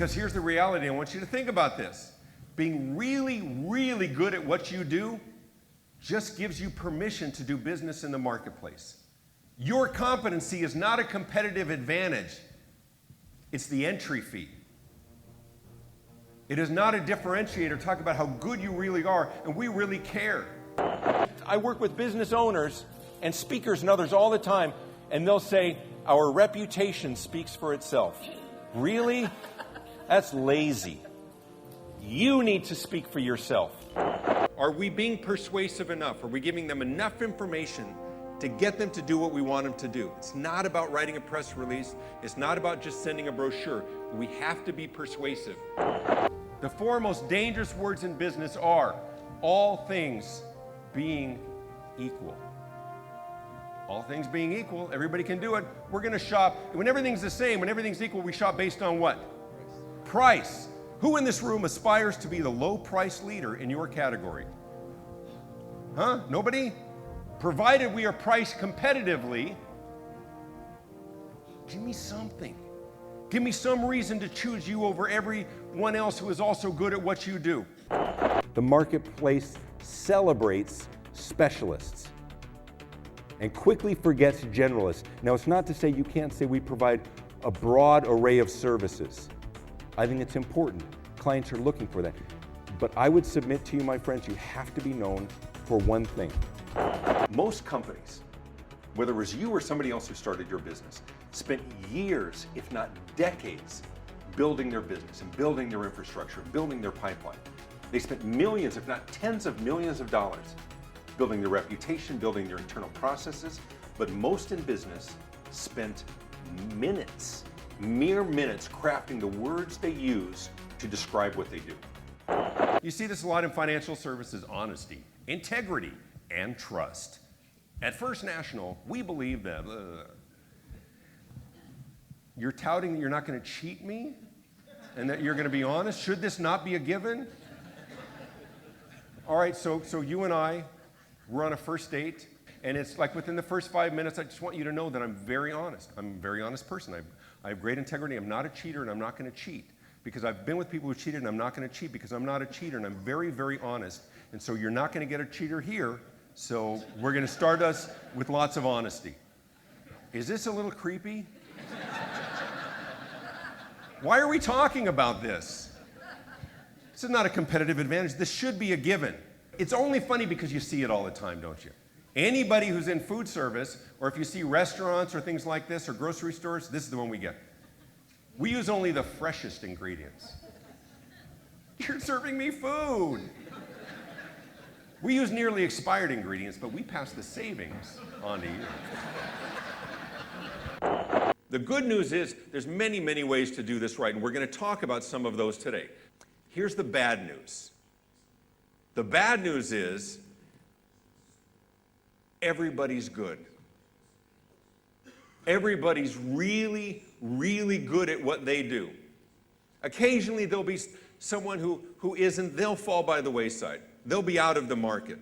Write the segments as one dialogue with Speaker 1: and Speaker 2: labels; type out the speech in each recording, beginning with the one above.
Speaker 1: Because here's the reality. I want you to think about this. Being really, really good at what you do just gives you permission to do business in the marketplace. Your competency is not a competitive advantage. It's the entry fee. It is not a differentiator. Talk about how good you really are, and we really care.
Speaker 2: I work with business owners and speakers and others all the time, and they'll say, our reputation speaks for itself. Really? That's lazy. You need to speak for yourself.
Speaker 1: Are we being persuasive enough? Are we giving them enough information to get them to do what we want them to do? It's not about writing a press release. It's not about just sending a brochure. We have to be persuasive. The four most dangerous words in business are all things being equal. All things being equal, everybody can do it. We're going to shop. When everything's the same, when everything's equal, we shop based on what? Price. Who in this room aspires to be the low price leader in your category? Huh? Nobody? Provided we are priced competitively, give me something. Give me some reason to choose you over everyone else who is also good at what you do.
Speaker 2: The marketplace celebrates specialists and quickly forgets generalists. Now, it's not to say you can't say we provide a broad array of services. I think it's important. Clients are looking for that. But I would submit to you, my friends, you have to be known for one thing.
Speaker 1: Most companies, whether it was you or somebody else who started your business, spent years, if not decades, building their business and building their infrastructure, building their pipeline. They spent millions, if not tens of millions of dollars, building their reputation, building their internal processes. But most in business spent minutes, mere minutes, crafting the words they use to describe what they do. You see this a lot in financial services: honesty, integrity, and trust. At First National, we believe that you're touting that you're not going to cheat me and that you're going to be honest. Should this not be a given? All right, so you and I, we're on a first date, and it's like within the first 5 minutes, I just want you to know that I'm very honest. I'm a very honest person. I have great integrity. I'm not a cheater, and I'm not going to cheat. Because I've been with people who cheated, and I'm not going to cheat because I'm not a cheater, and I'm very, very honest. And so you're not going to get a cheater here, so we're going to start us with lots of honesty. Is this a little creepy? Why are we talking about this? This is not a competitive advantage. This should be a given. It's only funny because you see it all the time, don't you? Anybody who's in food service, or if you see restaurants or things like this, or grocery stores, this is the one we get. We use only the freshest ingredients. You're serving me food. We use nearly expired ingredients, but we pass the savings on to you. The good news is there's many, many ways to do this right, and we're going to talk about some of those today. Here's the bad news. The bad news is everybody's good. Everybody's really, really good at what they do. Occasionally there'll be someone who isn't, they'll fall by the wayside. They'll be out of the market.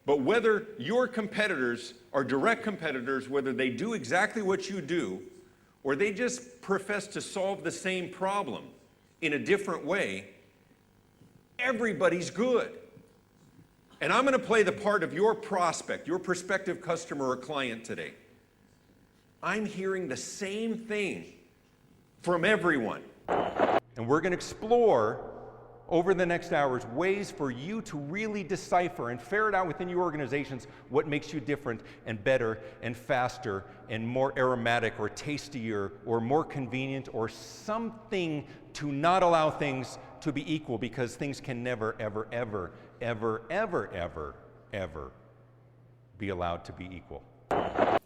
Speaker 1: But whether your competitors are direct competitors, whether they do exactly what you do, or they just profess to solve the same problem in a different way, everybody's good. And I'm going to play the part of your prospect, your prospective customer or client today. I'm hearing the same thing from everyone.
Speaker 2: And we're going to explore over the next hours ways for you to really decipher and ferret out within your organizations what makes you different and better and faster and more aromatic or tastier or more convenient or something to not allow things to be equal, because things can never, ever, ever, ever, ever, ever, ever be allowed to be equal.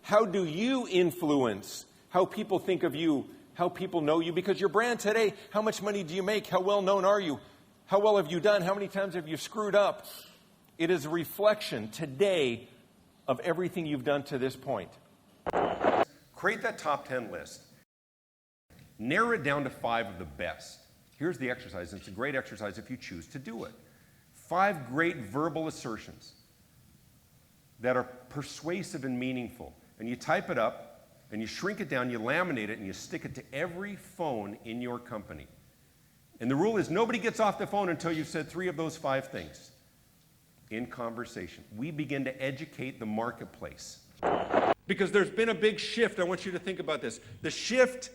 Speaker 2: How do you influence how people think of you, how people know you? Because your brand today, how much money do you make? How well known are you? How well have you done? How many times have you screwed up? It is a reflection today of everything you've done to this point.
Speaker 1: Create that top 10 list. Narrow it down to 5 of the best. Here's the exercise. It's a great exercise if you choose to do it. 5 great verbal assertions that are persuasive and meaningful. And you type it up, and you shrink it down, you laminate it, and you stick it to every phone in your company. And the rule is nobody gets off the phone until you've said 3 of those 5 things. In conversation, we begin to educate the marketplace. Because there's been a big shift. I want you to think about this. The shift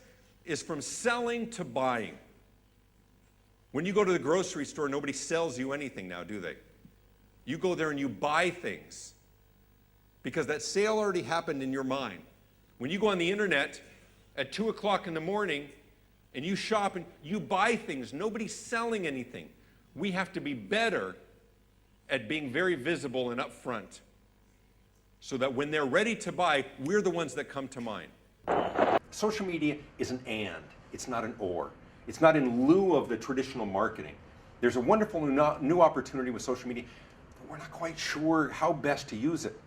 Speaker 1: is from selling to buying. When you go to the grocery store, nobody sells you anything now, do they? You go there and you buy things because that sale already happened in your mind. When you go on the internet at 2 o'clock in the morning and you shop and you buy things, nobody's selling anything. We have to be better at being very visible and upfront so that when they're ready to buy, we're the ones that come to mind.
Speaker 2: Social media is an and, it's not an or. It's not in lieu of the traditional marketing. There's a wonderful new opportunity with social media, but we're not quite sure how best to use it.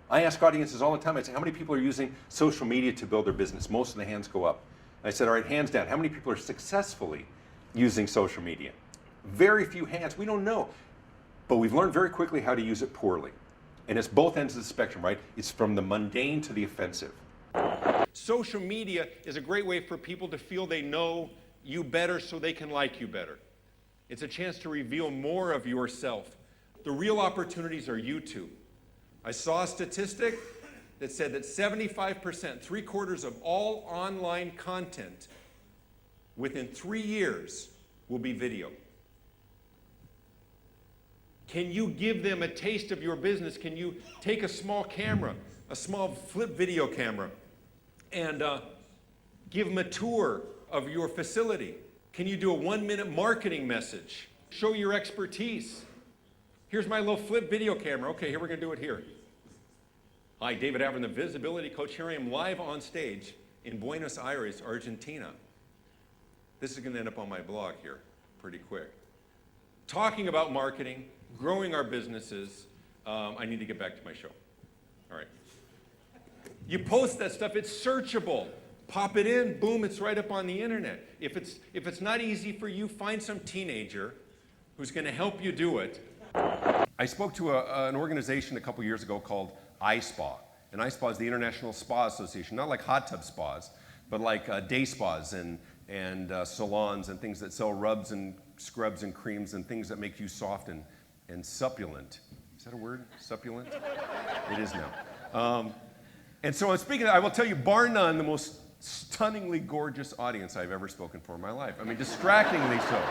Speaker 2: I ask audiences all the time, I say, how many people are using social media to build their business? Most of the hands go up. I said, all right, hands down, how many people are successfully using social media? Very few hands, we don't know. But we've learned very quickly how to use it poorly. And it's both ends of the spectrum, right? It's from the mundane to the offensive.
Speaker 1: Social media is a great way for people to feel they know you better so they can like you better. It's a chance to reveal more of yourself. The real opportunities are YouTube. I saw a statistic that said that 75%, 3/4 of all online content within 3 years will be video. Can you give them a taste of your business? Can you take a small camera, a small flip video camera, and give them a tour of your facility? Can you do a 1-minute marketing message? Show your expertise. Here's my little flip video camera. Okay, here we're going to do it here. Hi, David Avrin, the visibility coach. Here I am live on stage in Buenos Aires, Argentina. This is going to end up on my blog here pretty quick. Talking about marketing, growing our businesses. I need to get back to my show. All right. You post that stuff, it's searchable. Pop it in, boom, it's right up on the internet. If it's not easy for you, find some teenager who's going to help you do it. I spoke to an organization a couple years ago called iSpa. And iSpa is the International Spa Association, not like hot tub spas, but like day spas and salons and things that sell rubs and scrubs and creams and things that make you soft and succulent. Is that a word? Succulent? It is now. And so I'm speaking, I will tell you, bar none, the most stunningly gorgeous audience I've ever spoken for in my life. I mean, distractingly so.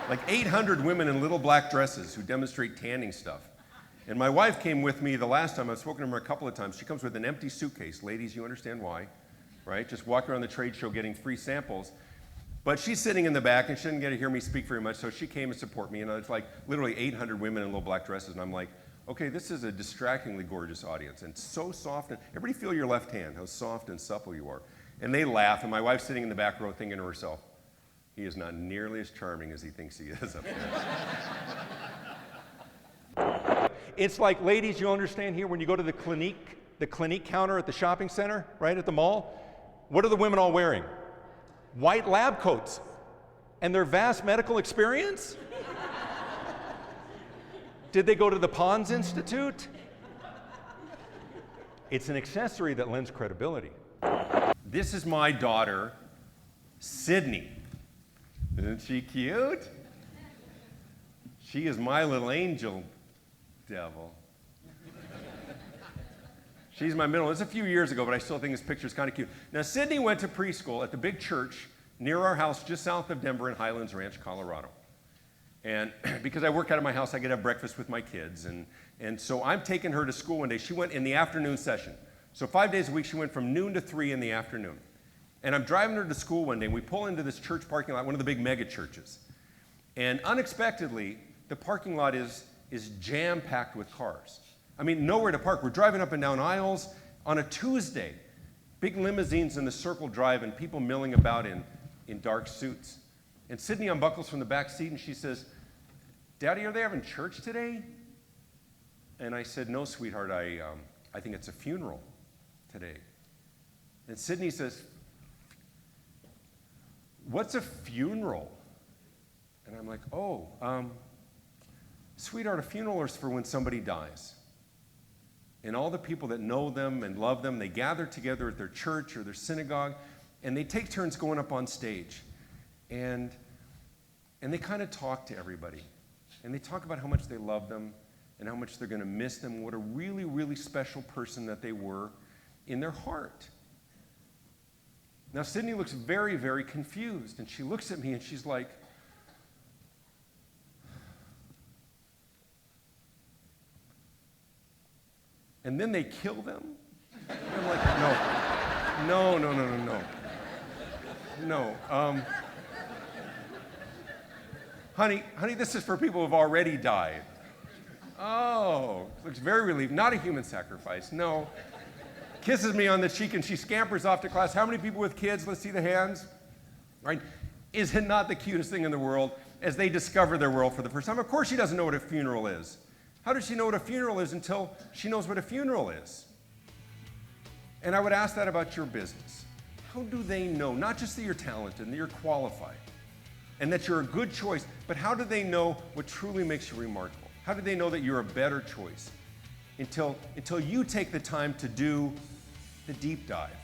Speaker 1: Like 800 women in little black dresses who demonstrate tanning stuff. And my wife came with me the last time. I've spoken to her a couple of times. She comes with an empty suitcase. Ladies, you understand why, right? Just walking around the trade show getting free samples. But she's sitting in the back, and she didn't get to hear me speak very much, so she came to support me. And it's like literally 800 women in little black dresses, and I'm like, okay, this is a distractingly gorgeous audience, and so soft. And everybody feel your left hand, how soft and supple you are. And they laugh, and my wife's sitting in the back row thinking to herself, he is not nearly as charming as he thinks he is up there. It's like, ladies, you understand here, when you go to the Clinique counter at the shopping center, right, at the mall, what are the women all wearing? White lab coats. And their vast medical experience? Did they go to the Pons Institute? It's an accessory that lends credibility. This is my daughter, Sydney. Isn't she cute? She is my little angel devil. She's my middle. It's a few years ago, but I still think this picture is kind of cute. Now, Sydney went to preschool at the big church near our house just south of Denver in Highlands Ranch, Colorado. And because I work out of my house, I get to have breakfast with my kids. And so I'm taking her to school one day. She went in the afternoon session. So 5 days a week, she went from noon to 3 in the afternoon. And I'm driving her to school one day, and we pull into this church parking lot, one of the big mega churches. And unexpectedly, the parking lot is jam-packed with cars. I mean, nowhere to park. We're driving up and down aisles on a Tuesday. Big limousines in the circle drive and people milling about in dark suits. And Sydney unbuckles from the back seat and she says, Daddy, are they having church today? And I said, no, sweetheart, I think it's a funeral today. And Sydney says, what's a funeral? And I'm like, oh, sweetheart, a funeral is for when somebody dies. And all the people that know them and love them, they gather together at their church or their synagogue, and they take turns going up on stage. And And they kind of talk to everybody. And they talk about how much they love them and how much they're going to miss them, what a really, really special person that they were in their heart. Now, Sydney looks very, very confused, and she looks at me and she's like, and then they kill them? And I'm like, no. Honey, this is for people who have already died. Oh, looks very relieved. Not a human sacrifice, no. Kisses me on the cheek and she scampers off to class. How many people with kids? Let's see the hands. Right? Is it not the cutest thing in the world as they discover their world for the first time? Of course she doesn't know what a funeral is. How does she know what a funeral is until she knows what a funeral is? And I would ask that about your business. How do they know, not just that you're talented and that you're qualified and that you're a good choice, but how do they know what truly makes you remarkable? How do they know that you're a better choice? Until you take the time to do the deep dive.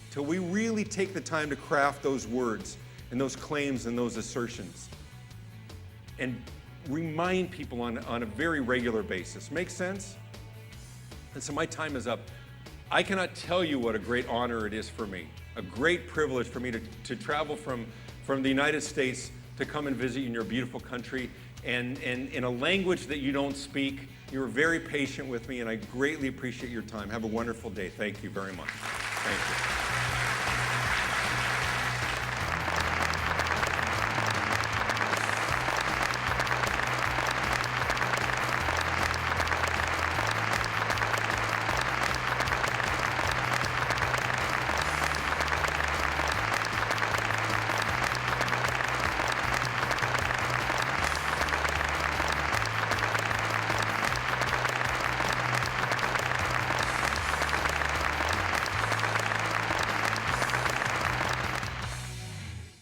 Speaker 1: Till we really take the time to craft those words and those claims and those assertions and remind people on a very regular basis. Make sense? And so my time is up. I cannot tell you what a great honor it is for me, a great privilege for me to travel from the United States to come and visit in your beautiful country and in a language that you don't speak. You were very patient with me, and I greatly appreciate your time. Have a wonderful day. Thank you very much. Thank you.